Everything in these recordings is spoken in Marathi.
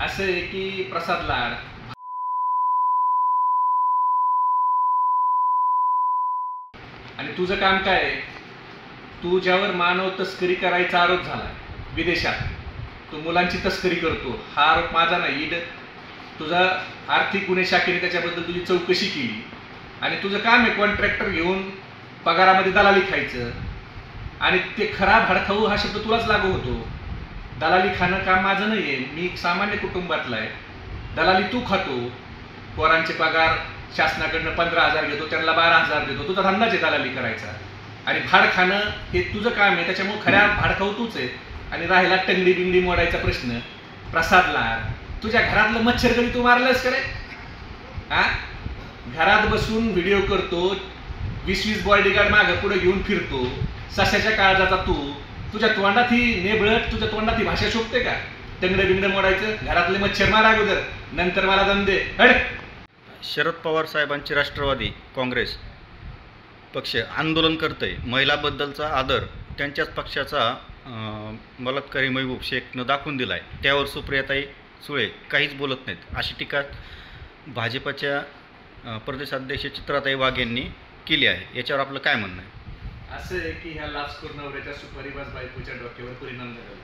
असं आहे की प्रसाद लाड आणि तुझं काम काय आहे? तुझ्यावर मानव तस्करी करायचा आरोप झाला विदेशात. तू मुलांची तस्करी करतो हा आरोप माझा नाही. तुझा आर्थिक गुन्हे शाखेने त्याच्याबद्दल तुझी चौकशी केली आणि तुझं काम आहे कॉन्ट्रॅक्टर घेऊन पगारामध्ये दलाली खायचं. आणि ते खरा भाडखाऊ हा शब्द तुलाच लागू होतो. दलाली खाणं काम माझं नाही आहे. मी सामान्य कुटुंबातला आहे. दलाली तू खातो. पोरांचे पगार शासनाकडनं 15,000 घेतो, त्यांना 12,000 देतो. तुझा धंदाच आहे दलाली करायचा आणि भाड खाणं हे तुझं काम आहे. त्याच्यामुळे खऱ्या भाडखाऊ तूच आहे. आणि राहिला टंगडी बिंगडी मोडायचा प्रश्न, प्रसाद लाड, तुझ्या घरातलं मच्छर कधी तू मारलंस का रे? हा, घरात बसून व्हिडिओ करतो, 20-20 बॉडीगार्ड मागं पुढे घेऊन फिरतो, सशाच्या काळजाचा तू. तुझ्या तोंडात ही नेबळट, तुझ्या तोंडात ही भाषा शोभते का? टंगडं बिंगडं मोडायचं, घरातले मच्छर मार अगोदर, नंतर मला दम दे. हड. शरद पवार साहेबांची राष्ट्रवादी काँग्रेस पक्ष आंदोलन करतंय. महिलाबद्दलचा आदर त्यांच्याच पक्षाचा बलात्कारी महबूब शेखनं दाखवून दिला आहे. त्यावर सुप्रियाताई सुळे काहीच बोलत नाहीत, अशी टीका भाजपच्या प्रदेशाध्यक्ष चित्राताई वाघ यांनी केली आहे. याच्यावर आपलं काय म्हणणं आहे? असं आहे की ह्या लाचखोर नवऱ्याच्या सुपारीबाज बायकोच्या डोक्यावर परिणाम झाला.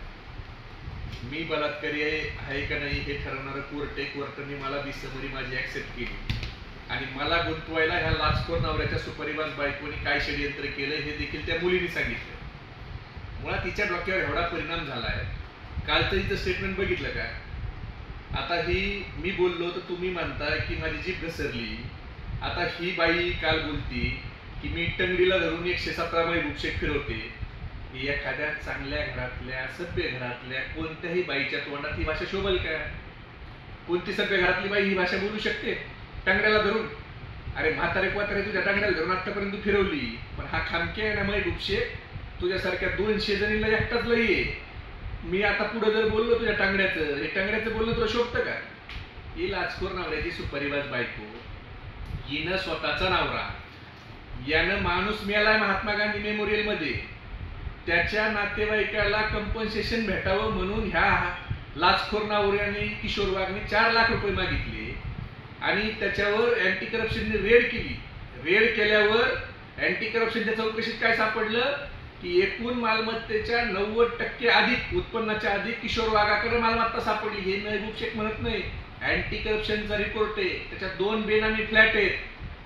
मी बलात्कारी आहे का नाही हे ठरवणारं कोर्ट आहे. कोर्टाने मला बिसमरी माझी ऍक्सेप्ट केली आणि मला गुंतवायला ह्या लाचखोर नवऱ्याच्या सुपारीबाज बायकोने काय षडयंत्र केलं हे देखील त्या मुलीने सांगितलं. मुळात तिच्या डोक्यावर एवढा परिणाम झालाय. कालचं हिचं स्टेटमेंट बघितलं का? आता ही मी बोललो तर तुम्ही म्हणताय की माझी जीभ घसरली. आता ही बाई काल बोलती की मी टंगडीला धरून 117 महबूब शेख फिरवते. एखाद्या चांगल्या घरातल्या सभ्य घरातल्या कोणत्याही बाईच्या तोंडात ही भाषा शोभल का? कोणती सभ्य घरातली बाई ही भाषा बोलू शकते टंगड्याला धरून? अरे म्हातारे क्वातारे तुझ्या टंगड्याला धरून आतापर्यंत फिरवली, पण हा खामके आहे ना महबूब शेख, तुझ्यासारख्या 200 जणीला एकटाच लई आहे. मी आता पुढे जर बोललो तुझ्या टांगड्याचं, हे टांगड्याचं बोलणं तुला शोभतं का? ही लाचखोर नवऱ्याची सुपारीबाज बायको, हिनं स्वतःचा नवरा, यानं माणूस मेलाय महात्मा गांधी मेमोरियल मध्ये, त्याच्या नातेवाईकाला कंपन्सेशन भेटावं म्हणून ह्या लाचखोर नवऱ्याने किशोर वाघने 4 लाख रुपये मागितले आणि त्याच्यावर अँटी करप्शनने रेड केली. रेड केल्यावर अँटी करप्शनच्या चौकशीत काय सापडलं की एकूण मालमत्तेच्या 90% अधिक उत्पन्नाच्या अधिक किशोर वाघाकडे मालमत्ता सापडली. हे महबूब शेख म्हणत नाही, अँटी करप्शनचा रिपोर्ट आहे. त्याच्यात 2 बेनामी फ्लॅट आहेत,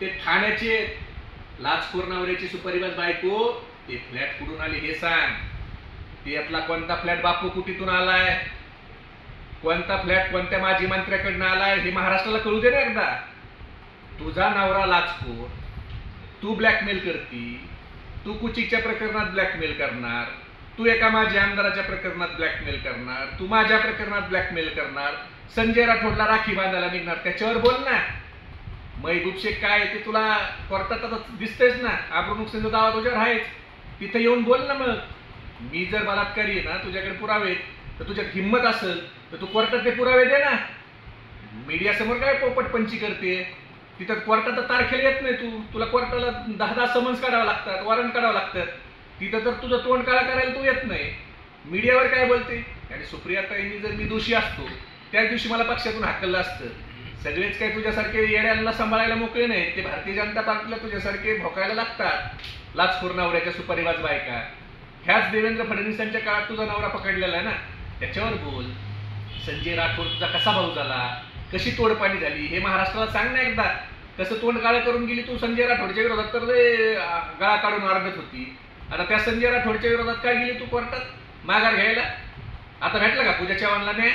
ते ठाण्याचे. लाचखोर नवऱ्याची सुपारीबाज बायको, ते फ्लॅट कुठून आले हे सांग. त्यातला कोणता फ्लॅट बापू कुटीतून आलाय, कोणता फ्लॅट कोणत्या माजी मंत्र्याकडनं आलाय हे महाराष्ट्राला कळू दे ना एकदा. तुझा नवरा लाचखोर, तू ब्लॅकमेल करती, तू कुचिकच्या प्रकरणात ब्लॅकमेल करणार, तू एका माजी आमदाराच्या प्रकरणात ब्लॅकमेल करणार, तू माझ्या प्रकरणात ब्लॅकमेल करणार, संजय राठोडला राखी बांधायला निघणार, त्याच्यावर बोल ना. महबूब शेख काय ते तुला कोर्टात दिसतेच ना, आब्रुनुकसेंचा दावा तुझ्यावर आहेच, तिथे येऊन बोल ना. मग मी जर बलात्कारी आहे ना, तुझ्याकडे पुरावे तर तुझ्यात हिंमत असेल तर तू कोर्टात ते पुरावे दे ना. मीडिया समोर काय पोपटपंची करते? तिथं कोर्टात तारखेला येत नाही. तुला कोर्टाला 10 समन्स काढावं लागतात, वॉरंट काढावं लागतात. तिथं तर तुझं तोंड काळा करायला तू येत नाही. मीडियावर काय बोलते? आणि सुप्रियाताईंनी जर मी दोषी असतो त्याच दिवशी मला पक्षातून हाकललं असतं. सगळेच काय तुझ्यासारखे येड्यांना सांभाळायला मोकळे नाहीत. ते भारतीय जनता पार्टीला तुझ्यासारखे भोकायला लागतात. लाचखोर नवऱ्याच्या सुपारीबाज बायका. ह्याच देवेंद्र फडणवीसांच्या काळात तुझा नवरा पकडलेला आहे ना, त्याच्यावर बोल. संजय राठोड तुझा कसा भाऊ झाला, कशी तोडपाणी झाली हे महाराष्ट्राला सांग ना एकदा. कसं तोंड काळं करून गेली तू संजय राठोडच्या विरोधात, तर गळा काढून आरडत होती. आता त्या संजय राठोडच्या विरोधात काय गेली तू कोर्टात माघार घ्यायला? आता भेटला का पूजा चव्हाणला न्याय?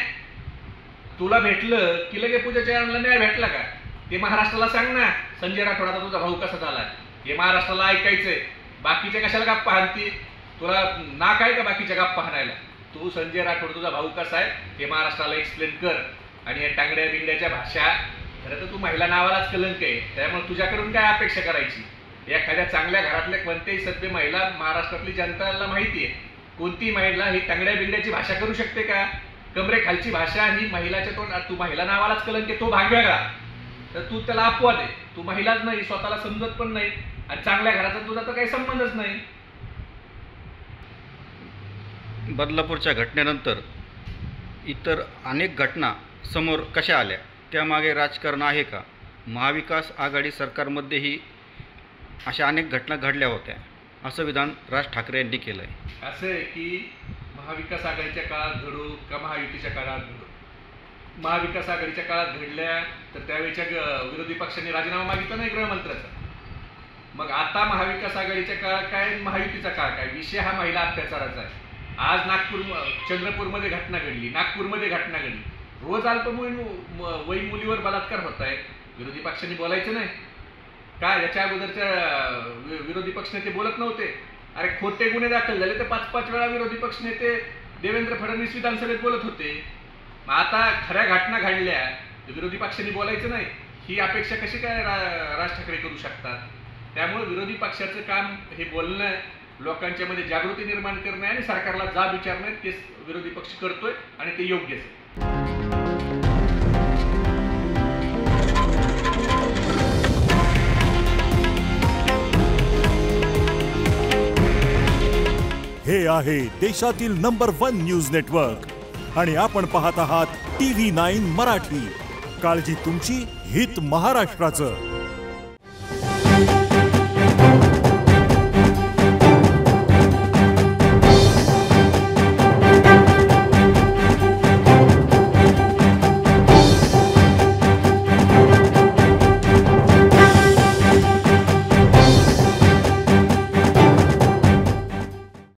तुला भेटलं की लगे पूजा चव्हाणला न्याय भेटला का? ते महाराष्ट्राला सांग ना. संजय राठोड आता तुझा भाऊ कसा झाला हे महाराष्ट्राला ऐकायचंय. बाकीच्या कशाला गप्पा हाणती? तुला नाक आहे का बाकीच्या गप्पा हाणायला? तू संजय राठोड तुझा भाऊ कसा आहे हे महाराष्ट्राला एक्सप्लेन कर. आणि या टांगड्या बिंगड्याच्या भाषा, खरं तर तू महिला नावालाच कलंक आहे. त्यामुळे तुझ्याकडून काय अपेक्षा करायची? एखाद्या चांगल्या घरातल्या कोणत्याही सभ्य महिला महाराष्ट्रातली जनताला माहिती आहे, कोणती महिला ही टांगड्या बिंगड्याची भाषा करू शकते का? कमरेखालची भाषा ही महिलाच्या तोंडात, तू महिला नावालाच कलंक आहे, तो भाग वेगळा. तर तू त्याला अपवाद आहे. तू महिलाच नाही, स्वतःला समजत पण नाही आणि चांगल्या घराचा तुझा तर काही संबंधच नाही. बदलापूरच्या घटनेनंतर इतर अनेक घटना समोर कशा आल्या, त्यामागे राजकारण आहे का? महाविकास आघाडी सरकारमध्येही अशा अनेक घटना घडल्या होत्या, असं विधान राज ठाकरे यांनी केलं आहे. असं आहे की महाविकास आघाडीच्या काळात घडू का महायुतीच्या काळात घडू, महाविकास आघाडीच्या काळात घडल्या तर त्यावेळेच्या विरोधी पक्षांनी राजीनामा मागितला नाही गृहमंत्र्याचा. मग आता महाविकास आघाडीच्या काळ काय, महायुतीचा काळ काय, विषय हा महिला अत्याचाराचा आहे. आज चंद्रपूरमध्ये घटना घडली, नागपूरमध्ये घटना घडली, रोज वयीन मुलीवर बलात्कार होत आहे. विरोधी पक्षांनी बोलायचं नाही का? याच्या अगोदरच्या विरोधी पक्षनेते बोलत नव्हते? अरे खोटे गुन्हे दाखल झाले तर 5-5 वेळा विरोधी पक्षनेते देवेंद्र फडणवीस विधानसभेत बोलत होते. मग आता खऱ्या घटना घडल्या तर विरोधी पक्षांनी बोलायचं नाही, ही अपेक्षा कशी काय राज ठाकरे करू शकतात? त्यामुळे विरोधी पक्षाचं काम हे बोलणं, लोकांच्या मध्ये जागृती निर्माण करणे आणि सरकारला जाब विचारणे, ते विरोधी पक्ष करतोय आणि ते योग्यच आहे. हे आहे देशातील नंबर 1 न्यूज नेटवर्क आणि आपण पाहत आहात TV9 मराठी. काळजी तुमची, हित महाराष्ट्राचं.